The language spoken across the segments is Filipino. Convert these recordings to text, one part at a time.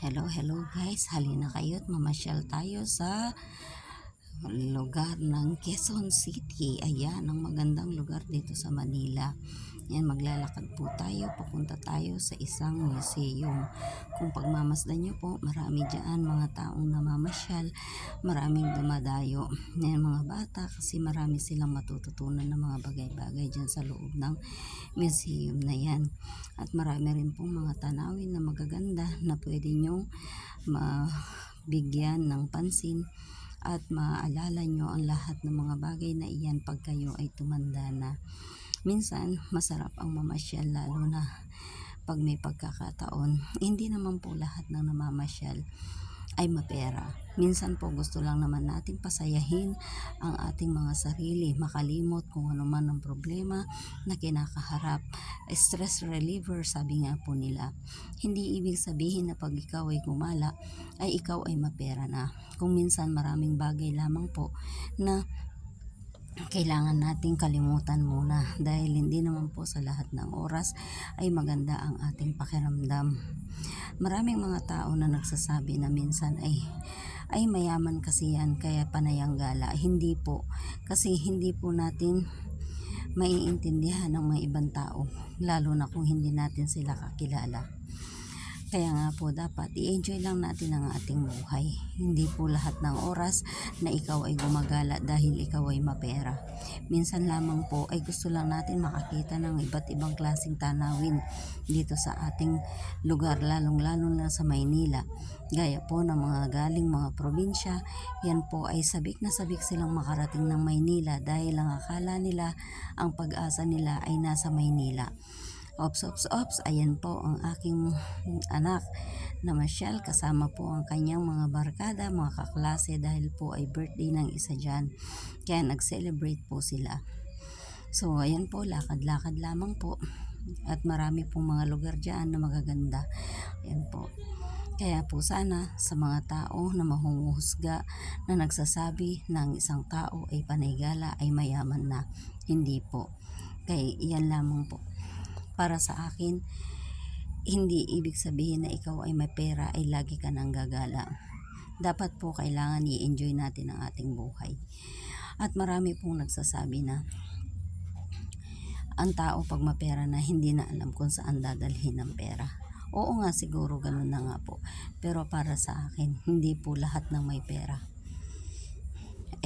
Hello guys, halina kayo at mamasyal tayo sa lugar ng Quezon City. Ayan, ang magandang lugar dito sa Manila. Yan, maglalakad po tayo, papunta tayo sa isang museum. Kung pagmamasdan nyo po, marami dyan mga taong namamasyal, maraming dumadayo. Yan, mga bata, kasi marami silang matututunan ng mga bagay-bagay dyan sa loob ng museum na yan. At marami rin pong mga tanawin na magaganda na pwede nyong mabigyan ng pansin at maaalala nyo ang lahat ng mga bagay na iyan pag kayo ay tumanda na. Minsan, masarap ang mamasyal lalo na pag may pagkakataon. Hindi naman po lahat ng namamasyal ay mapera. Minsan po gusto lang naman natin pasayahin ang ating mga sarili, makalimot kung ano man ang problema na kinakaharap. Stress reliever, sabi nga po nila. Hindi ibig sabihin na pag ikaw ay gumala, ay ikaw ay mapera na. Kung minsan maraming bagay lamang po na kailangan nating kalimutan muna dahil hindi naman po sa lahat ng oras ay maganda ang ating pakiramdam. Maraming mga tao na nagsasabi na minsan ay mayaman kasi yan kaya panayang gala. Hindi po, kasi hindi po natin maiintindihan ng mga ibang tao, lalo na kung hindi natin sila kakilala. Kaya nga po dapat i-enjoy lang natin ang ating buhay. Hindi po lahat ng oras na ikaw ay gumagala dahil ikaw ay mapera. Minsan lamang po ay gusto lang natin makakita ng iba't ibang klaseng tanawin dito sa ating lugar, lalong-lalo na sa Maynila. Gaya po ng mga galing mga probinsya, yan po ay sabik na sabik silang makarating ng Maynila dahil ang akala nila, ang pag-asa nila ay nasa Maynila. Ops, ayan po ang aking anak na Michelle, kasama po ang kanyang mga barkada, mga kaklase dahil po ay birthday ng isa dyan. Kaya nag-celebrate po sila. So ayan po, lakad-lakad lamang po at marami pong mga lugar dyan na magaganda. Ayan po. Kaya po sana sa mga tao na mahuhusga na nagsasabi na ang isang tao ay panaygala ay mayaman na, hindi po. Kaya iyan lamang po. Para sa akin, hindi ibig sabihin na ikaw ay may pera ay lagi ka nang gagala. Dapat po kailangan i-enjoy natin ang ating buhay. At marami pong nagsasabi na ang tao pag mapera na hindi na alam kung saan dadalhin ang pera. Oo nga, siguro ganun na nga po. Pero para sa akin, hindi po lahat ng may pera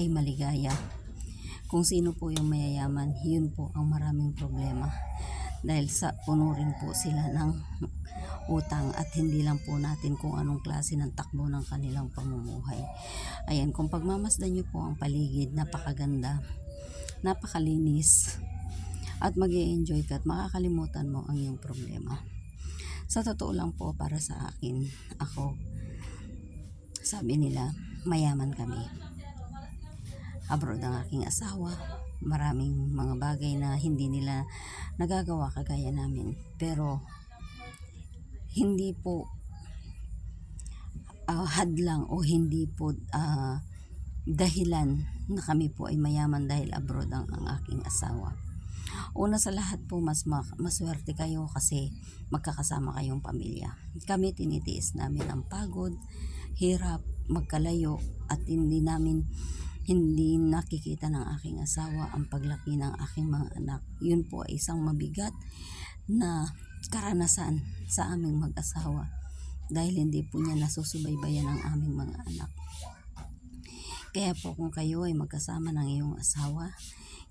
ay maligaya. Kung sino po yung mayayaman, yun po ang maraming problema. Dahil sa puno rin po sila ng utang at hindi lang po natin kung anong klase ng takbo ng kanilang pamumuhay. Ayan, kung pagmamasdan nyo po ang paligid, napakaganda, napakalinis, at mag-i-enjoy ka at makakalimutan mo ang iyong problema. Sa totoo lang po, para sa akin, ako, sabi nila, mayaman kami. Abroad ang aking asawa, maraming mga bagay na hindi nila nagagawa kagaya namin, pero hindi po hadlang o hindi po dahilan na kami po ay mayaman dahil abroad ang aking asawa. Una sa lahat po, maswerte kayo kasi magkakasama kayong pamilya. Kami tinitiis namin ang pagod, hirap, magkalayo at hindi nakikita ng aking asawa ang paglaki ng aking mga anak. Yun po ay isang mabigat na karanasan sa aming mag-asawa dahil hindi po niya nasusubaybayan ang aming mga anak. Kaya po kung kayo ay magkasama ng iyong asawa,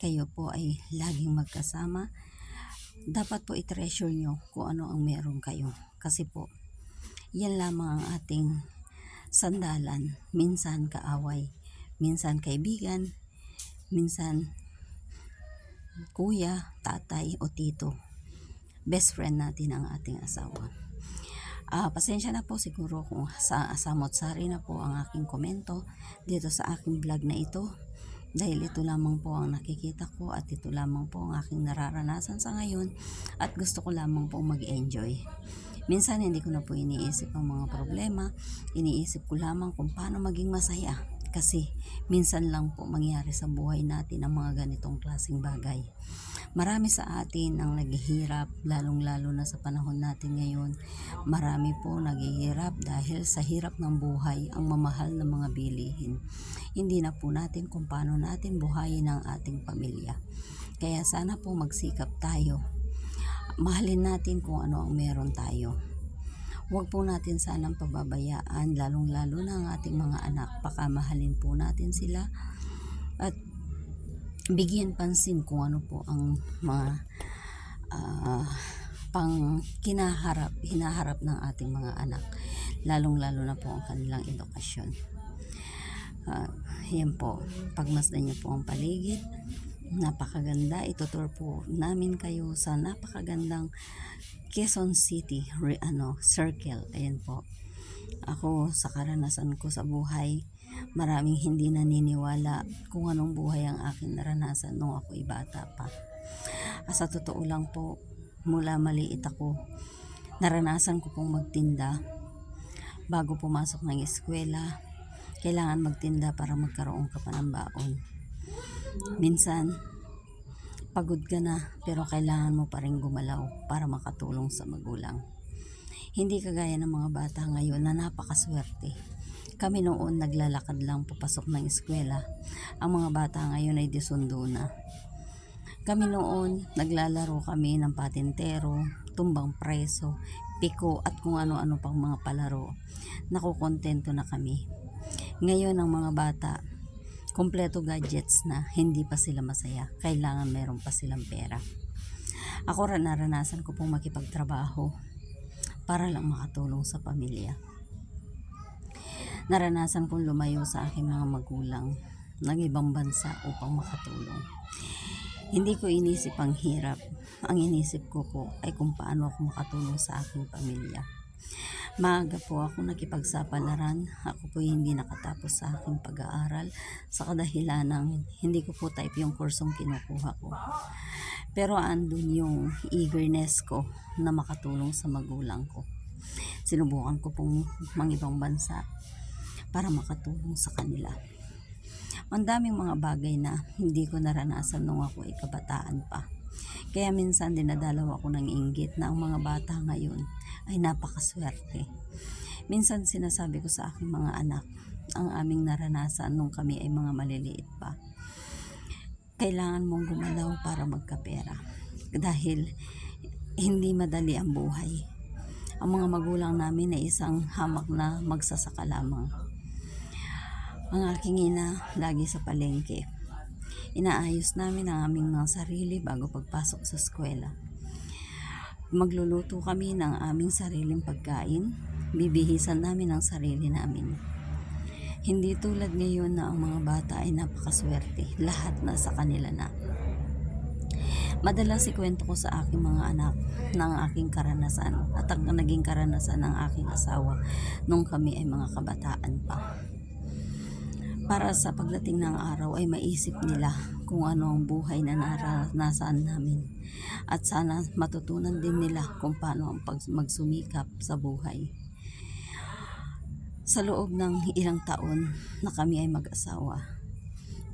kayo po ay laging magkasama, dapat po i-treasure nyo kung ano ang meron kayo. Kasi po, yan lamang ang ating sandalan. Minsan kaaway, minsan kaibigan, minsan kuya, tatay o tito. Best friend natin ang ating asawa. Pasensya na po siguro kung samot-sari na po ang aking komento dito sa aking vlog na ito. Dahil ito lamang po ang nakikita ko at ito lamang po ang aking nararanasan sa ngayon at gusto ko lamang po mag-enjoy. Minsan hindi ko na po iniisip ang mga problema, iniisip ko lamang kung paano maging masaya. Kasi minsan lang po mangyari sa buhay natin ang mga ganitong klaseng bagay. Marami sa atin ang naghihirap, lalong-lalo na sa panahon natin ngayon. Marami po naghihirap dahil sa hirap ng buhay ang mamahal ng mga bilihin. Hindi na po natin kung paano natin buhayin ang ating pamilya. Kaya sana po magsikap tayo. Mahalin natin kung ano ang meron tayo. Huwag po natin sanang pababayaan, lalong-lalo na ang ating mga anak. Pakamahalin po natin sila at bigyan pansin kung ano po ang mga hinaharap ng ating mga anak, lalong-lalo na po ang kanilang edukasyon. Yan po, pagmasdan niyo po ang paligid, napakaganda. Itutur po namin kayo sa napakagandang Quezon City Circle. Ayan po. Ako sa karanasan ko sa buhay, maraming hindi naniniwala kung anong buhay ang aking naranasan nung ako'y bata pa. Sa totoo lang po, mula maliit ako, naranasan ko pong magtinda. Bago pumasok ng eskwela, kailangan magtinda para magkaroon ka pa ng baon. Minsan, pagod ka na pero kailangan mo pa rin gumalaw para makatulong sa magulang. Hindi kagaya ng mga bata ngayon na napakaswerte. Kami noon naglalakad lang papasok ng eskwela. Ang mga bata ngayon ay disundo na. Kami noon naglalaro kami ng patintero, tumbang preso, piko at kung ano-ano pang mga palaro. Nakukontento na kami. Ngayon ang mga bata, kompleto gadgets na, hindi pa sila masaya. Kailangan meron pa silang pera. Ako naranasan ko pong makipagtrabaho para lang makatulong sa pamilya. Naranasan kong lumayo sa aking mga magulang ng ibang bansa upang makatulong. Hindi ko inisip ang hirap. Ang inisip ko po ay kung paano ako makatulong sa aking pamilya. Maaga po ako nakipagsapalaran. Ako po hindi nakatapos sa aking pag-aaral sa kadahilan ng hindi ko po type yung kursong kinukuha ko. Pero andun yung eagerness ko na makatulong sa magulang ko. Sinubukan ko pong mangibang bansa para makatulong sa kanila. Ang daming mga bagay na hindi ko naranasan nung ako ay kabataan pa. Kaya minsan dinadalaw ako ng inggit na ang mga bata ngayon ay napakaswerte. Minsan sinasabi ko sa aking mga anak ang aming naranasan nung kami ay mga maliliit pa. Kailangan mong gumalaw para magkapera. Dahil hindi madali ang buhay. Ang mga magulang namin ay isang hamak na magsasaka lamang. Ang aking ina lagi sa palengke. Inaayos namin ang aming mga sarili bago pagpasok sa eskwela. Magluluto kami ng aming sariling pagkain. Bibihisan namin ang sarili namin. Hindi tulad ngayon na ang mga bata ay napakaswerte. Lahat na sa kanila na. Madalas ikwento ko sa aking mga anak ng aking karanasan at ang naging karanasan ng aking asawa nung kami ay mga kabataan pa. Para sa pagdating ng araw ay maisip nila kung ano ang buhay na naranasan namin. At sana matutunan din nila kung paano ang magsumikap sa buhay. Sa loob ng ilang taon na kami ay mag-asawa,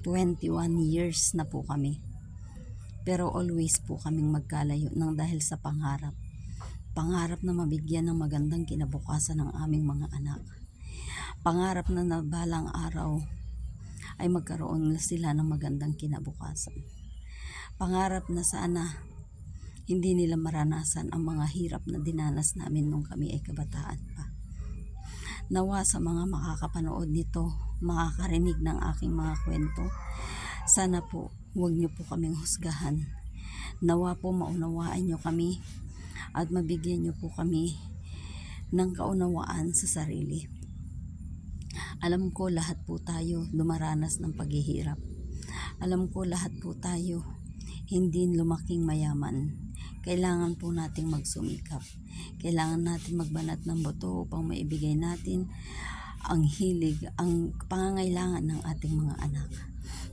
21 years na po kami. Pero always po kaming magkalayo nang dahil sa pangarap. Pangarap na mabigyan ng magandang kinabukasan ng aming mga anak. Pangarap na balang araw ay magkaroon sila ng magandang kinabukasan. Pangarap na sana hindi nila maranasan ang mga hirap na dinanas namin nung kami ay kabataan pa. Nawa sa mga makakapanood nito, makakarinig ng aking mga kwento, sana po huwag niyo po kaming husgahan. Nawa po maunawaan niyo kami at mabigyan niyo po kami ng kaunawaan sa sarili. Alam ko lahat po tayo dumaranas ng paghihirap. Alam ko lahat po tayo hindi lumaking mayaman. Kailangan po nating magsumikap. Kailangan natin magbanat ng buto upang maibigay natin ang hilig, ang pangangailangan ng ating mga anak.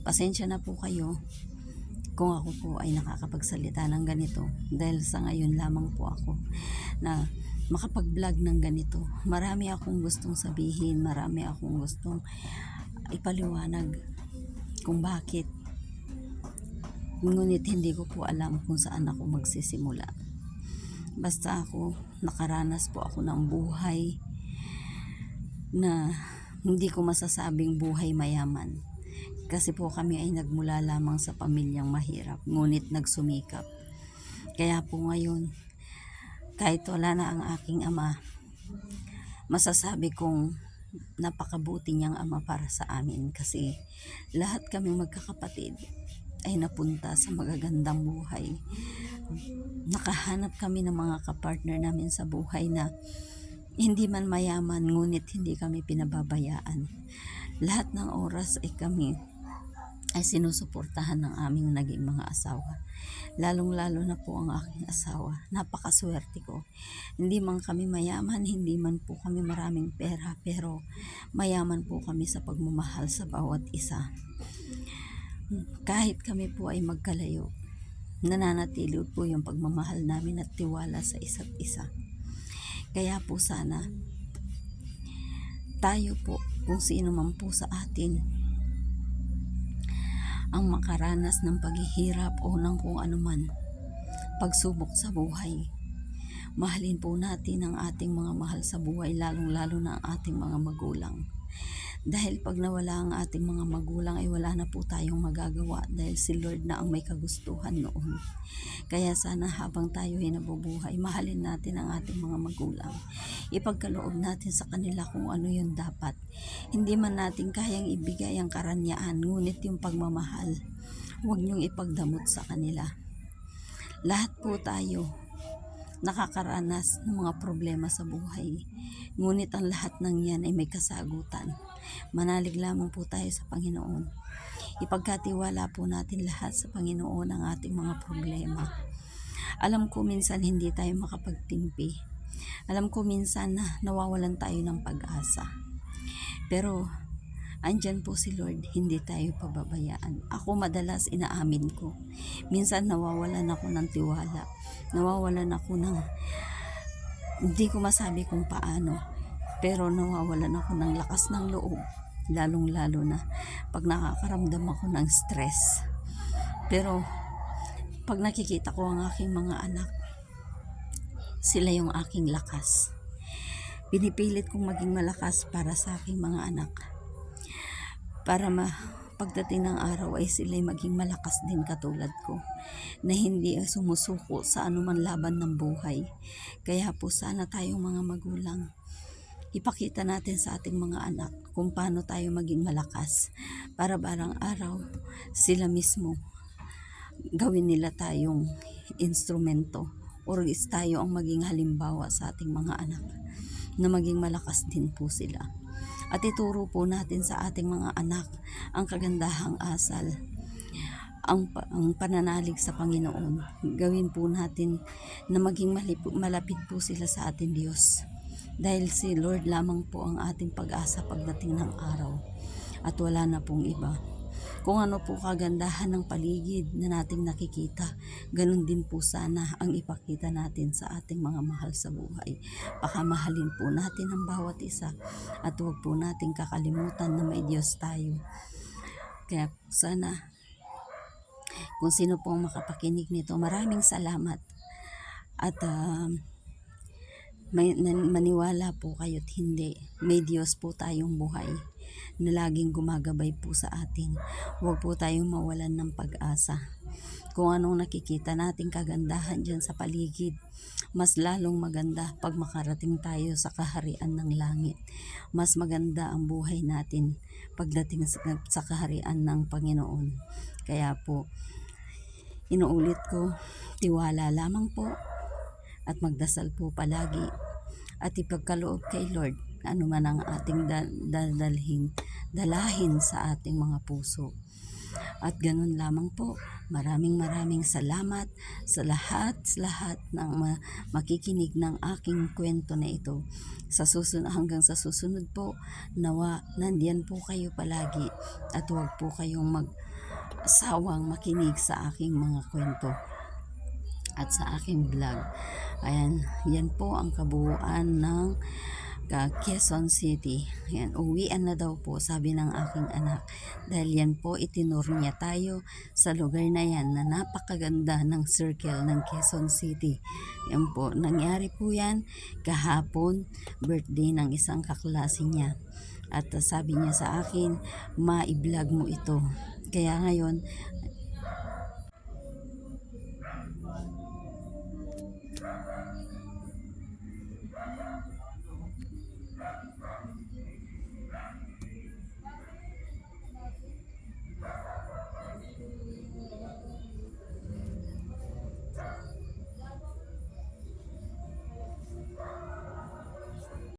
Pasensya na po kayo kung ako po ay nakakapagsalita ng ganito dahil sa ngayon lamang po ako na makapag-vlog ng ganito. Marami akong gustong sabihin, marami akong gustong ipaliwanag kung bakit Ngunit hindi ko po alam kung saan ako magsisimula. Basta ako, nakaranas po ako ng buhay na hindi ko masasabing buhay mayaman. Kasi po kami ay nagmula lamang sa pamilyang mahirap, ngunit nagsumikap. Kaya po ngayon, kahit wala na ang aking ama, masasabi kong napakabuti niyang ama para sa amin kasi lahat kaming magkakapatid ay napunta sa magagandang buhay. Nakahanap kami ng mga kapartner namin sa buhay na hindi man mayaman, ngunit hindi kami pinababayaan. Lahat ng oras ay kami ay sinusuportahan ng aming naging mga asawa. Lalong-lalo na po ang aking asawa. Napakaswerte ko. Hindi man kami mayaman, hindi man po kami maraming pera, pero mayaman po kami sa pagmamahal sa bawat isa. Kahit kami po ay magkalayo, nananatili po yung pagmamahal namin at tiwala sa isa't isa. Kaya po sana, tayo po, kung sino man po sa atin, ang makaranas ng paghihirap o ng kung anuman, pagsubok sa buhay, mahalin po natin ang ating mga mahal sa buhay, lalong-lalo na ang ating mga magulang. Dahil pag nawala ang ating mga magulang ay wala na po tayong magagawa dahil si Lord na ang may kagustuhan noon. Kaya sana habang tayo ay nabubuhay, mahalin natin ang ating mga magulang. Ipagkaloob natin sa kanila kung ano yung dapat. Hindi man natin kayang ibigay ang karanyaan, ngunit yung pagmamahal, huwag niyong ipagdamot sa kanila. Lahat po tayo nakakaranas ng mga problema sa buhay. Ngunit ang lahat ng yan ay may kasagutan. Manalig lamang po tayo sa Panginoon. Ipagkatiwala po natin lahat sa Panginoon ang ating mga problema. Alam ko minsan hindi tayo makapagtimpi. Alam ko minsan na nawawalan tayo ng pag-asa. Pero andyan po si Lord, hindi tayo pababayaan. Ako madalas inaamin ko. Minsan nawawalan ako ng tiwala. Nawawalan ako ng, hindi ko masabi kung paano, pero nawawalan ako ng lakas ng loob. Lalong-lalo na pag nakakaramdam ako ng stress. Pero pag nakikita ko ang aking mga anak, sila yung aking lakas. Pinipilit kong maging malakas para sa aking mga anak. Para pagdating ng araw ay sila'y maging malakas din katulad ko, na hindi sumusuko sa anuman laban ng buhay. Kaya po sana tayong mga magulang, ipakita natin sa ating mga anak kung paano tayo maging malakas para barang araw sila mismo gawin nila tayong instrumento or tayo ang maging halimbawa sa ating mga anak na maging malakas din po sila. At ituro po natin sa ating mga anak ang kagandahang asal, ang pananalig sa Panginoon. Gawin po natin na maging malapit po sila sa ating Diyos. Dahil si Lord lamang po ang ating pag-asa pagdating ng araw. At wala na pong iba. Kung ano po kagandahan ng paligid na nating nakikita, ganun din po sana ang ipakita natin sa ating mga mahal sa buhay. Pakamahalin po natin ang bawat isa at huwag po natin kakalimutan na may Diyos tayo. Kaya sana, kung sino pong makapakinig nito, maraming salamat. At maniwala po kayo't hindi, may Diyos po tayong buhay na laging gumagabay po sa atin. Huwag po tayong mawalan ng pag-asa. Kung anong nakikita nating kagandahan dyan sa paligid, mas lalong maganda pag makarating tayo sa kaharian ng langit. Mas maganda ang buhay natin pagdating sa kaharian ng Panginoon. Kaya po, inuulit ko, tiwala lamang po at magdasal po palagi at ipagkaloob kay Lord ano man ang ating dalahin sa ating mga puso. At ganun lamang po, maraming salamat sa lahat ng makikinig ng aking kwento na ito. Hanggang sa susunod po, nawa nandiyan po kayo palagi at huwag po kayong magsawang makinig sa aking mga kwento at sa aking vlog. Ayan, yan po ang kabuuan ng Quezon City. Yan, uwian na daw po, sabi ng aking anak. Dahil yan po, itinur niya tayo sa lugar na yan na napakaganda ng circle ng Quezon City. Yan po, nangyari po yan kahapon, birthday ng isang kaklase niya. At sabi niya sa akin, ma-vlog mo ito. Kaya ngayon,